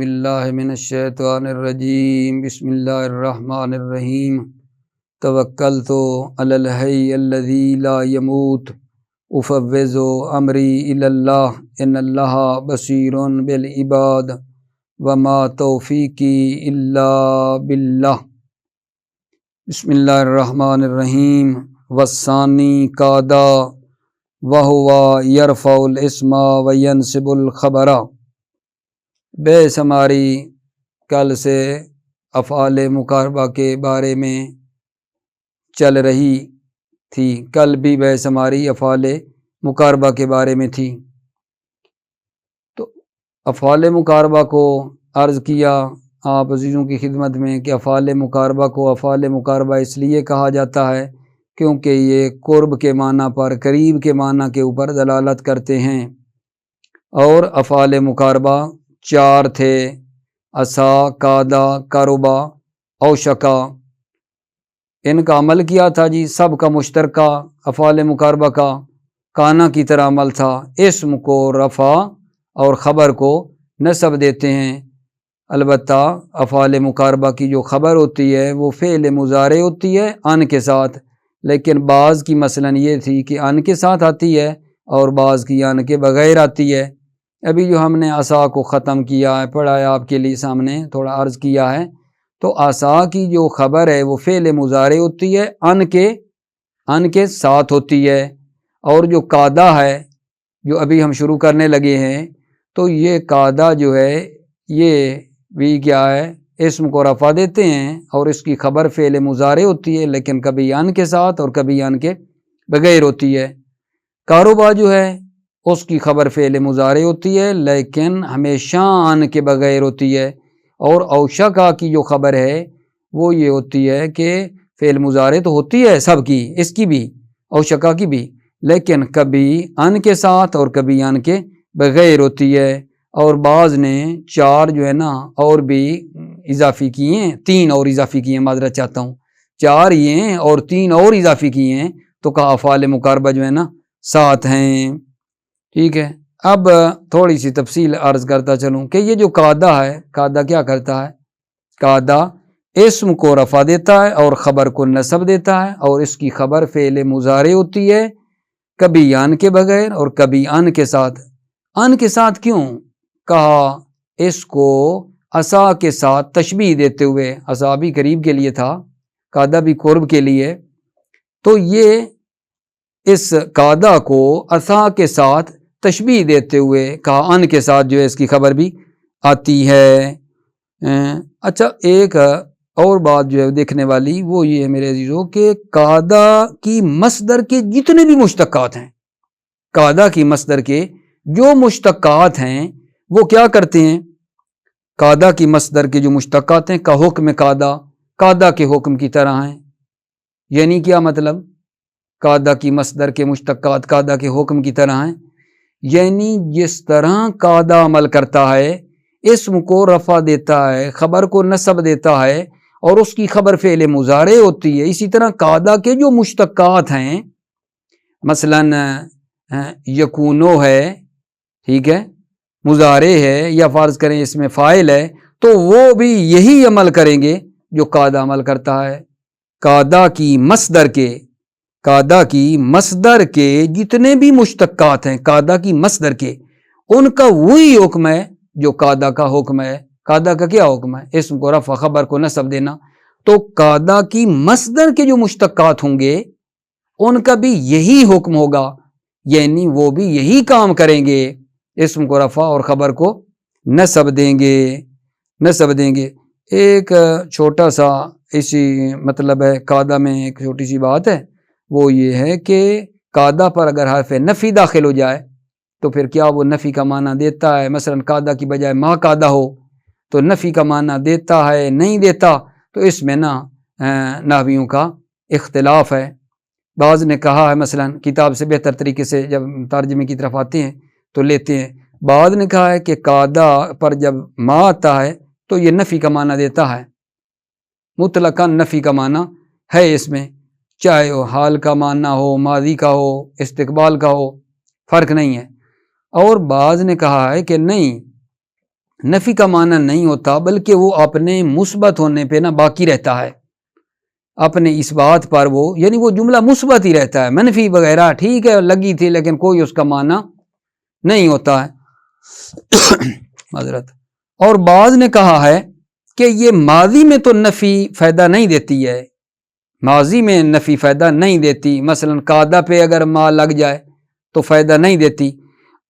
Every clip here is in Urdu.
باللہ من الشیطان الرجیم بسم اللہ الرحمن الرحیم توکلت علی الحی الذی لا یموت افوض امری الی اللہ ان اللہ بصیر بالعباد وما توفیقی الا باللہ۔ بسم اللہ الرحمن الرحیم۔ والثانی قادا وہو یرفع الاسم وینصب الخبر۔ بحث ہماری کل سے افعال مقاربہ کے بارے میں چل رہی تھی۔ کل بھی بحث ہماری افعال مقاربہ کے بارے میں تھی۔ تو افعال مقاربہ کو عرض کیا آپ عزیزوں کی خدمت میں کہ افعال مقاربہ کو افعال مقاربہ اس لیے کہا جاتا ہے کیونکہ یہ قرب کے معنی پر، قریب کے معنی کے اوپر دلالت کرتے ہیں۔ اور افعال مقاربہ چار تھے: عصا، قادا، قربا، اوشکا۔ ان کا عمل کیا تھا جی، سب کا مشترکہ افعال مقاربہ کا کانا کی طرح عمل تھا۔ اسم کو رفع اور خبر کو نصب دیتے ہیں۔ البتہ افعال مقاربہ کی جو خبر ہوتی ہے وہ فعل مضارع ہوتی ہے ان کے ساتھ، لیکن بعض کی مثلاً یہ تھی کہ ان کے ساتھ آتی ہے اور بعض کی ان کے بغیر آتی ہے۔ ابھی جو ہم نے عصا کو ختم کیا ہے، پڑھا ہے آپ کے لیے سامنے، تھوڑا عرض کیا ہے، تو عصا کی جو خبر ہے وہ فعل مضارع ہوتی ہے ان کے ساتھ ہوتی ہے۔ اور جو قادا ہے جو ابھی ہم شروع کرنے لگے ہیں، تو یہ قادا جو ہے یہ بھی کیا ہے، اسم کو رفع دیتے ہیں اور اس کی خبر فعل مضارع ہوتی ہے، لیکن کبھی ان کے ساتھ اور کبھی ان کے بغیر ہوتی ہے۔ قربا جو ہے اس کی خبر فعل مضارع ہوتی ہے لیکن ہمیشہ ان کے بغیر ہوتی ہے۔ اور اوشکا کی جو خبر ہے وہ یہ ہوتی ہے کہ فعل مضارع تو ہوتی ہے سب کی، اس کی بھی، اوشکا کی بھی، لیکن کبھی ان کے ساتھ اور کبھی ان کے بغیر ہوتی ہے۔ اور بعض نے چار جو ہے نا اور بھی اضافی کیے ہیں، تین اور اضافی کیے ہیں، معذرت چاہتا ہوں، چار یہ ہیں اور تین اور اضافی کیے ہیں، تو کہا افعال مقاربہ جو ہے نا 7 ہیں۔ ٹھیک ہے، اب تھوڑی سی تفصیل عرض کرتا چلوں کہ یہ جو قادا ہے، قادا کیا کرتا ہے؟ قادا اسم کو رفع دیتا ہے اور خبر کو نصب دیتا ہے، اور اس کی خبر فعل مضارع ہوتی ہے، کبھی ان کے بغیر اور کبھی ان کے ساتھ۔ ان کے ساتھ کیوں کہا؟ اس کو عصا کے ساتھ تشبیہ دیتے ہوئے، عصا بھی قریب کے لیے تھا، قادا بھی قرب کے لیے، تو یہ اس قادا کو عصا کے ساتھ تشبیہ دیتے ہوئے کہا ان کے ساتھ جو ہے اس کی خبر بھی آتی ہے۔ اچھا، ایک اور بات جو ہے دیکھنے والی وہ یہ ہے میرے عزیزوں کہ قادا کی مصدر کے جتنے بھی مشتقات ہیں، قادا کی مصدر کے جو مشتقات ہیں وہ کیا کرتے ہیں؟ قادا کی مصدر کے جو مشتقات ہیں کا حکم قادا، قادا کے حکم کی طرح ہیں۔ یعنی کیا مطلب؟ قادا کی مصدر کے مشتقات قادا کے حکم کی طرح ہیں، یعنی جس طرح قادا عمل کرتا ہے، اسم کو رفع دیتا ہے، خبر کو نصب دیتا ہے اور اس کی خبر فعل مضارع ہوتی ہے، اسی طرح قادا کے جو مشتقات ہیں، مثلاً یکونو ہے، ٹھیک ہے، مضارع ہے، یا فرض کریں اس میں فاعل ہے، تو وہ بھی یہی عمل کریں گے جو قادا عمل کرتا ہے۔ قادا کی مصدر کے جتنے بھی مشتقات ہیں، قادا کی مصدر کے، ان کا وہی حکم ہے جو قادا کا حکم ہے۔ قادا کا کیا حکم ہے؟ اسم کو رفع، خبر کو نصب دینا۔ تو قادا کی مصدر کے جو مشتقات ہوں گے ان کا بھی یہی حکم ہوگا، یعنی وہ بھی یہی کام کریں گے، اسم کو رفع اور خبر کو نصب دیں گے۔ ایک چھوٹا سا اسی مطلب ہے قادا میں ایک چھوٹی سی بات ہے، وہ یہ ہے کہ قادا پر اگر حرف نفی داخل ہو جائے تو پھر کیا وہ نفی کا معنی دیتا ہے؟ مثلا قادا کی بجائے ما قادا ہو تو نفی کا معنی دیتا ہے نہیں دیتا؟ تو اس میں نا نحویوں کا اختلاف ہے۔ بعض نے کہا ہے، مثلا کتاب سے بہتر طریقے سے جب ترجمے کی طرف آتے ہیں تو لیتے ہیں، بعض نے کہا ہے کہ قادا پر جب ما آتا ہے تو یہ نفی کا معنی دیتا ہے، مطلقاً نفی کا معنی ہے اس میں، چاہے وہ حال کا معنی ہو، ماضی کا ہو، استقبال کا ہو، فرق نہیں ہے۔ اور بعض نے کہا ہے کہ نہیں، نفی کا معنی نہیں ہوتا، بلکہ وہ اپنے مثبت ہونے پہ باقی رہتا ہے، اپنے اس بات پر وہ، یعنی وہ جملہ مثبت ہی رہتا ہے، منفی وغیرہ ٹھیک ہے لگی تھی لیکن کوئی اس کا معنی نہیں ہوتا ہے معذرت۔ اور بعض نے کہا ہے کہ یہ ماضی میں تو نفی فائدہ نہیں دیتی ہے، ماضی میں نفی فائدہ نہیں دیتی، مثلا قادہ پہ اگر ما لگ جائے تو فائدہ نہیں دیتی،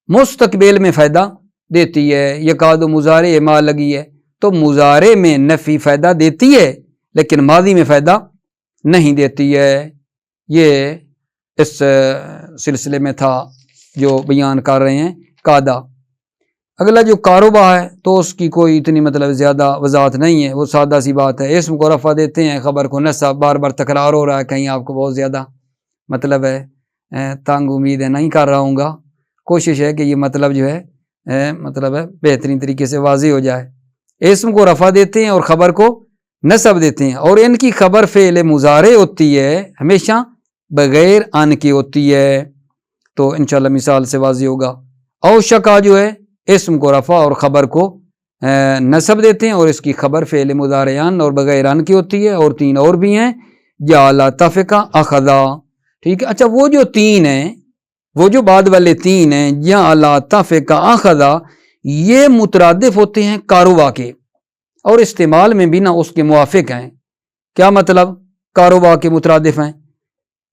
مستقبل میں فائدہ دیتی ہے۔ یکاد مضارع ما لگی ہے تو مضارع میں نفی فائدہ دیتی ہے لیکن ماضی میں فائدہ نہیں دیتی ہے۔ یہ اس سلسلے میں تھا جو بیان کر رہے ہیں قادہ۔ اگلا جو کاروبار ہے تو اس کی کوئی اتنی مطلب زیادہ وضاحت نہیں ہے، وہ سادہ سی بات ہے، اسم کو رفع دیتے ہیں، خبر کو نصب، بار بار تکرار ہو رہا ہے، کہیں آپ کو بہت زیادہ مطلب ہے تنگ امید ہے نہیں کر رہا ہوں گا، کوشش ہے کہ یہ مطلب جو ہے مطلب ہے بہترین طریقے سے واضح ہو جائے۔ اسم کو رفع دیتے ہیں اور خبر کو نصب دیتے ہیں، اور ان کی خبر فعل مضارع ہوتی ہے، ہمیشہ بغیر ان کے ہوتی ہے، تو انشاءاللہ مثال سے واضح ہوگا۔ اوشکا جو ہے اسم کو رفع اور خبر کو نصب دیتے ہیں، اور اس کی خبر فعل مضارعان اور بغیر ان کی ہوتی ہے، اور تین اور بھی ہیں، جعل تفقا اخذا، ٹھیک ہے۔ اچھا وہ جو تین ہیں، وہ جو بعد والے تین ہیں جعل تفقا اخذا، یہ مترادف ہوتے ہیں کاروبا کے، اور استعمال میں بھی نہ اس کے موافق ہیں۔ کیا مطلب؟ کاروبا کے مترادف ہیں،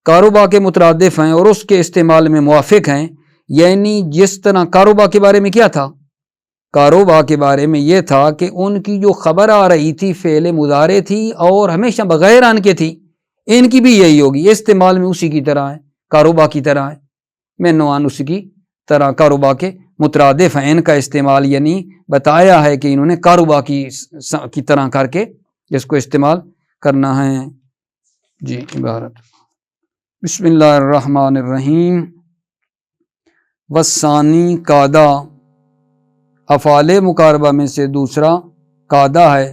کاروبا کے مترادف ہیں اور اس کے استعمال میں موافق ہیں، یعنی جس طرح کاروبا کے بارے میں کیا تھا، کاروبا کے بارے میں یہ تھا کہ ان کی جو خبر آ رہی تھی فعل مضارع تھی اور ہمیشہ بغیر ان کے تھی، ان کی بھی یہی ہوگی، استعمال میں اسی کی طرح ہے، کاروبا کی طرح ہے، میں نوان اسی کی طرح کاروبا کے مترادف ہیں، ان کا استعمال یعنی بتایا ہے کہ انہوں نے کاروبا کی طرح کر کے اس کو استعمال کرنا ہے۔ جی عبارت بسم اللہ الرحمن الرحیم۔ والثانی قادہ، افعال مقاربہ میں سے دوسرا قادہ ہے،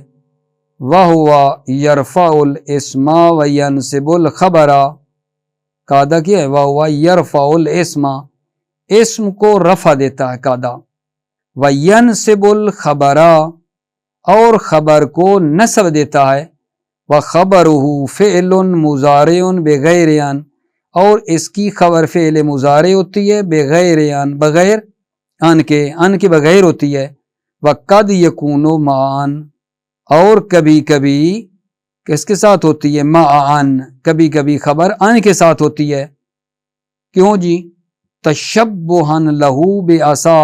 وَهُوَ يَرْفَعُ الْاسْمَ وَيَنْصِبُ الْخَبَرَ، قادہ کیا ہے؟ وَهُوَ يَرْفَعُ الْاسْمَ، اسم کو رفع دیتا ہے قادہ، وَيَنْصِبُ الْخَبَرَ، اور خبر کو نصب دیتا ہے، وَخَبَرُهُ فِعْلٌ مُضَارِعٌ بِغَيْرِ ان، اور اس کی خبر فعل مضارع ہوتی ہے بغیر ان، بغیر ان کے بغیر ہوتی ہے، وَقَدْ يَكُونُ مَعًا، اور کبھی کبھی کس کے ساتھ ہوتی ہے؟ مَعًا، کبھی کبھی خبر ان کے ساتھ ہوتی ہے، کیوں جی؟ تشبہن لہو بعصا،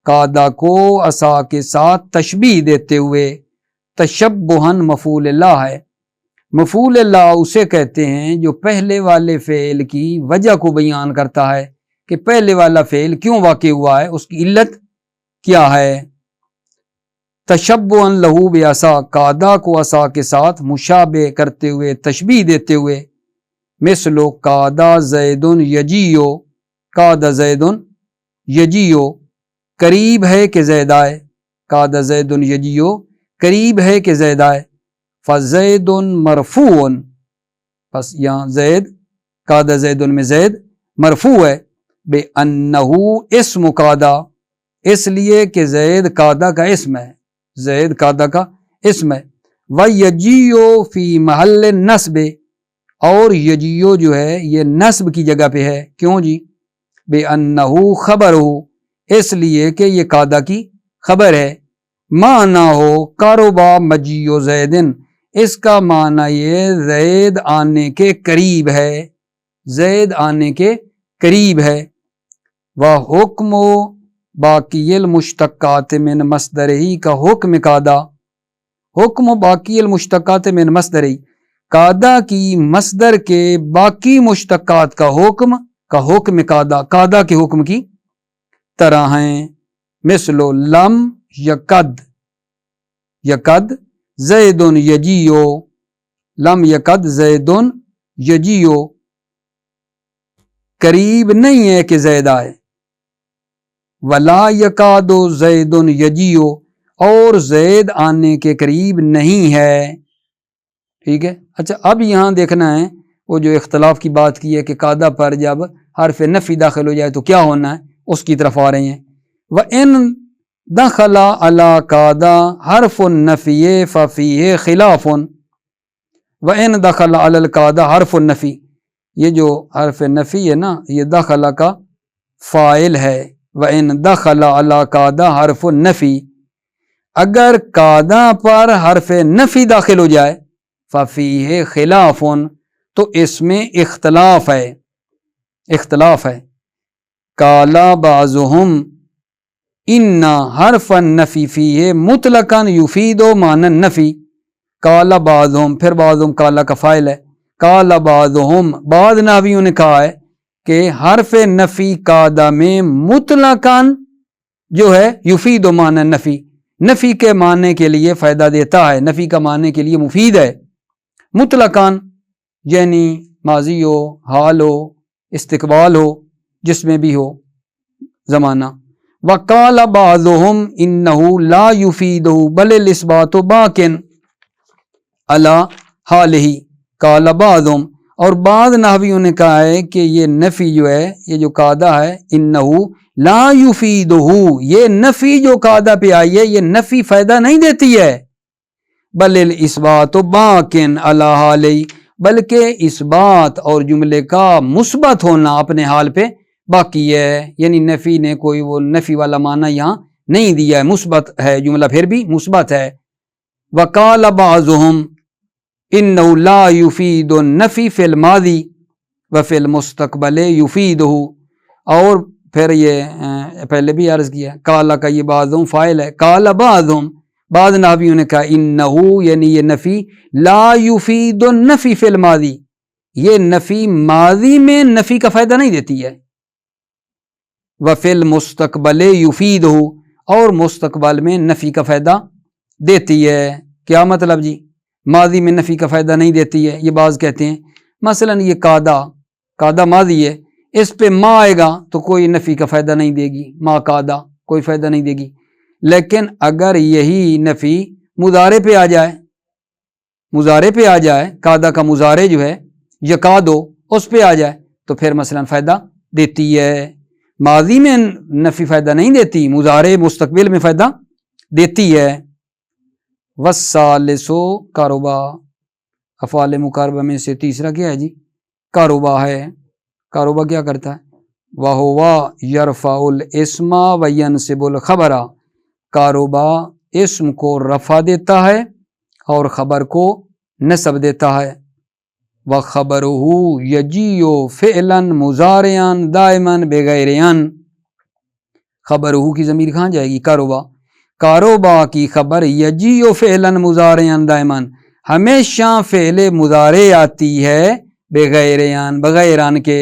قادہ کو عصا کے ساتھ تشبیہ دیتے ہوئے، تشبہن مفعول اللہ ہے، مفعول اللہ اسے کہتے ہیں جو پہلے والے فعل کی وجہ کو بیان کرتا ہے کہ پہلے والا فعل کیوں واقع ہوا ہے، اس کی علت کیا ہے۔ تشبہن لہو بعصا، قادہ کو عصا کے ساتھ مشابہ کرتے ہوئے، تشبیہ دیتے ہوئے، مثلو قادہ زید یجیو، قادہ زید یجیو، قریب ہے کہ زید آئے، قادہ زید یجیو، قریب ہے کہ زید آئے، فزید مرفوع، بس یہاں زید، قادہ زید میں زید مرفوع ہے، بے انہو اسم قادہ، اس لیے کہ زید قادہ کا اسم ہے، زید قادہ کا اسم ہے، وَيَجِيُّ فی محل نصب، اور یجیو جو ہے یہ نصب کی جگہ پہ ہے، کیوں جی؟ بے انہو خبر ہو، اس لیے کہ یہ قادہ کی خبر ہے، معنی ہو کاروبا مجیو زیدن، اس کا معنی یہ زید آنے کے قریب ہے، زید آنے کے قریب ہے، وحکم باقی المشتقات من مصدرہی، کا حکم قادہ، حکم باقی المشتقات من مصدرہی، قادہ کی مصدر کے باقی مشتقات کا حکم قادہ، قادہ کے حکم کی طرح ہیں، مثلو لم یقد، یقد زید یجیو، لم یقد زید یجیو، قریب نہیں ہے کہ زید آئے، ولا یقاد زید یجیو، اور زید آنے کے قریب نہیں ہے، ٹھیک ہے۔ اچھا اب یہاں دیکھنا ہے وہ جو اختلاف کی بات کی ہے کہ قادہ پر جب حرف نفی داخل ہو جائے تو کیا ہونا ہے، اس کی طرف آ رہے ہیں۔ وَإِن دخل علی قادہ حرف النفی ففیہ خلاف، وَإِن دخل علی القادہ حرف النفی، یہ جو حرف نفی ہے نا یہ دخل کا فاعل ہے، وَإِن دخل علی قادہ حرف النفی، اگر قادہ پر حرف نفی داخل ہو جائے ففیہ خلاف، تو اس میں اختلاف ہے، قال بعضهم ان حرف النفی فیہ مطلقا یفید معنی النفی، قال بعضهم، پھر بعضهم قال کا فاعل ہے، قال بعضهم، بعض نحویوں نے کہا ہے کہ حرف نفی قادہ میں مطلقا جو ہے یفید معنی النفی، نفی کے معنی کے لیے فائدہ دیتا ہے، نفی کا معنی کے لیے مفید ہے، مطلقاً یعنی ماضی ہو، حال ہو، استقبال ہو، جس میں بھی ہو زمانہ۔ وقال بعضهم انه لا يفيده بل الاثبات باق على حاله، قال بعضهم، اور بعض نحویوں نے کہا ہے کہ یہ نفی جو ہے، یہ جو قاعدہ ہے، انه لا يفيده، یہ نفی جو قاعدہ پہ آئی ہے یہ نفی فائدہ نہیں دیتی ہے، بل الاثبات باق على حاله، بلکہ اس بات اور جملے کا مثبت ہونا اپنے حال پہ باقی ہے، یعنی نفی نے کوئی وہ نفی والا معنی یہاں نہیں دیا ہے، مثبت ہے جملہ، پھر بھی مثبت ہے۔ وقال بعضهم انه لا يفيد النفی فی الماضی وفی المستقبل یفیدہ، اور پھر یہ پہلے بھی عرض کیا، قال کا یہ بعضهم فاعل ہے، قال بعضهم، بعض نحویوں نے کہا انه یعنی یہ نفی لا یفید النفی فی الماضی، یہ نفی ماضی میں نفی کا فائدہ نہیں دیتی ہے، وفی المستقبل یفیدہ، اور مستقبل میں نفی کا فائدہ دیتی ہے۔ کیا مطلب جی؟ ماضی میں نفی کا فائدہ نہیں دیتی ہے، یہ بعض کہتے ہیں، مثلا یہ قادہ ماضی ہے، اس پہ ما آئے گا تو کوئی نفی کا فائدہ نہیں دے گی، ما قادہ کوئی فائدہ نہیں دے گی، لیکن اگر یہی نفی مضارع پہ آ جائے، قادہ کا مضارع جو ہے یقادو، اس پہ آ جائے تو پھر مثلا فائدہ دیتی ہے، ماضی میں نفی فائدہ نہیں دیتی، مضارع مستقبل میں فائدہ دیتی ہے۔ والثالثو کاروبا، افعال مقاربہ میں سے تیسرا کیا ہے جی؟ کاروبا ہے۔ کاروبا کیا کرتا ہے؟ وَهُوَ يَرْفَعُ الْاسْمَ وَيَنْصِبُ الْخَبَرَ، کاروبا اسم کو رفع دیتا ہے اور خبر کو نصب دیتا ہے۔ وَخَبَرُهُ يَجِيُّ فِعْلًا مُضَارِعًا دَائِمًا بِغَيْرِ أَن، خبرہو کی ضمیر کہاں جائے گی؟ کاروبا کی خبر یجیء فعلا مضارعا دائما، ہمیشہ فعل مضارع آتی ہے، بغیر ان، بغیر ان کے،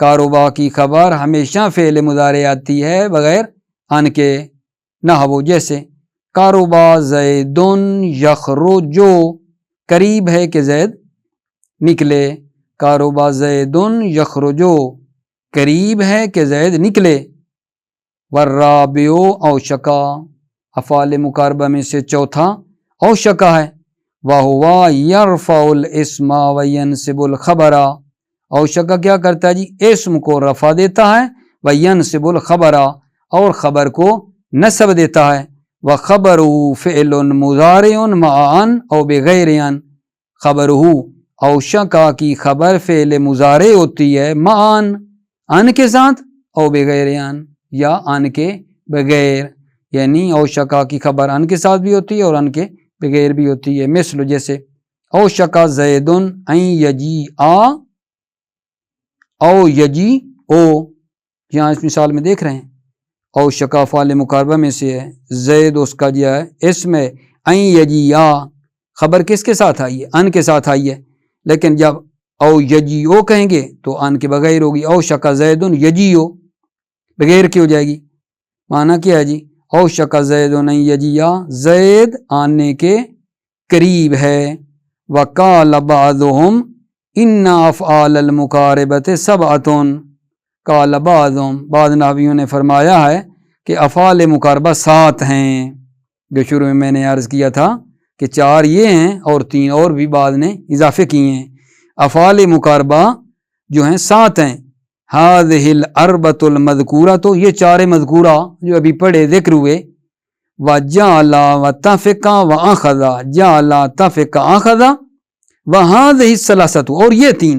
کاروبا کی خبر ہمیشہ فعل مضارع آتی ہے بغیر ان کے، نحو جیسے کاروبا زید یخرج، قریب ہے کہ زید نکلے، کاروبا زید یخرج، قریب ہے کہ زید نکلے۔ والرابع اوشکا، افعال مقاربہ میں سے چوتھا اوشکا ہے، وَهُوَ يَرْفَعُ الْاسْمَ وَيَنْصِبُ الْخَبَرَ، اوشکا کیا کرتا ہے جی؟ اسم کو رفع دیتا ہے، وَيَنْصِبُ الْخَبَرَ، اور خبر کو نصب دیتا ہے۔ وَخَبَرُهُ فِعْلٌ مُضَارِعٌ مَعَ أَن أَوْ بِغَيْرِ أَن، خبرہ اوشکا کی خبر فعل مضارع ہوتی ہے، مع ان کے ساتھ، او بغیر ان، یا ان کے بغیر، یعنی اوشکا کی خبر ان کے ساتھ بھی ہوتی ہے اور ان کے بغیر بھی ہوتی ہے۔ مثل جیسے اوشکا زید ان یجیء او یجیء، یہاں اس مثال میں دیکھ رہے ہیں، اوشکا فعل مقاربہ میں سے ہے، زید اس کا جو ہے اسم ہے، ان یجیء، خبر کس کے ساتھ آئی ہے؟ ان کے ساتھ آئی ہے، لیکن جب او یجیء کہیں گے تو ان کے بغیر ہوگی، اوشکا زید یجیء، بغیر کی ہو جائے گی۔ معنی کیا ہے جی؟ اوشک زید ان یجیء، زید آنے کے قریب ہے۔ وقال بعضهم ان افعال المقاربۃ سبعۃ، قال بعضهم، بعض نحویوں نے فرمایا ہے کہ افعال مقاربہ 7 ہیں، جو شروع میں نے عرض کیا تھا کہ 4 یہ ہیں اور 3 اور بھی بعض نے اضافے کیے ہیں۔ افعال مقاربہ جو ہیں 7 ہیں، هذه الاربعۃ المذکورہ، تو یہ 4 مذکورہ جو ابھی پڑھے ذکر ہوئے، وجعل وتفق واخذ جعل تفق اخذ وهذه الثلاثه، اور یہ تین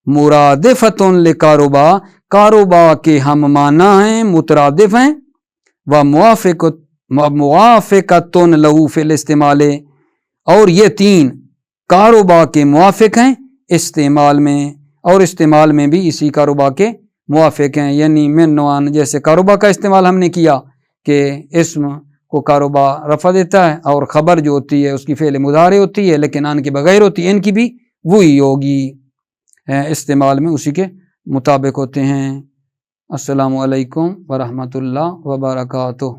مرادفۃ لقاربا، کاروبا کے ہم معنی ہیں، مترادف ہیں، وموافقۃ له فی الاستعمال، اور یہ تین کاروبا کے موافق ہیں استعمال میں، اور استعمال میں بھی اسی کاروبا کے موافق ہیں، یعنی من نوان، جیسے کاروبا کا استعمال ہم نے کیا کہ اسم کو کاروبا رفع دیتا ہے، اور خبر جو ہوتی ہے اس کی فعل مضارع ہوتی ہے لیکن ان کے بغیر ہوتی ہے، ان کی بھی وہی ہوگی، استعمال میں اسی کے مطابق ہوتے ہیں۔ السلام علیکم ورحمۃ اللہ وبرکاتہ۔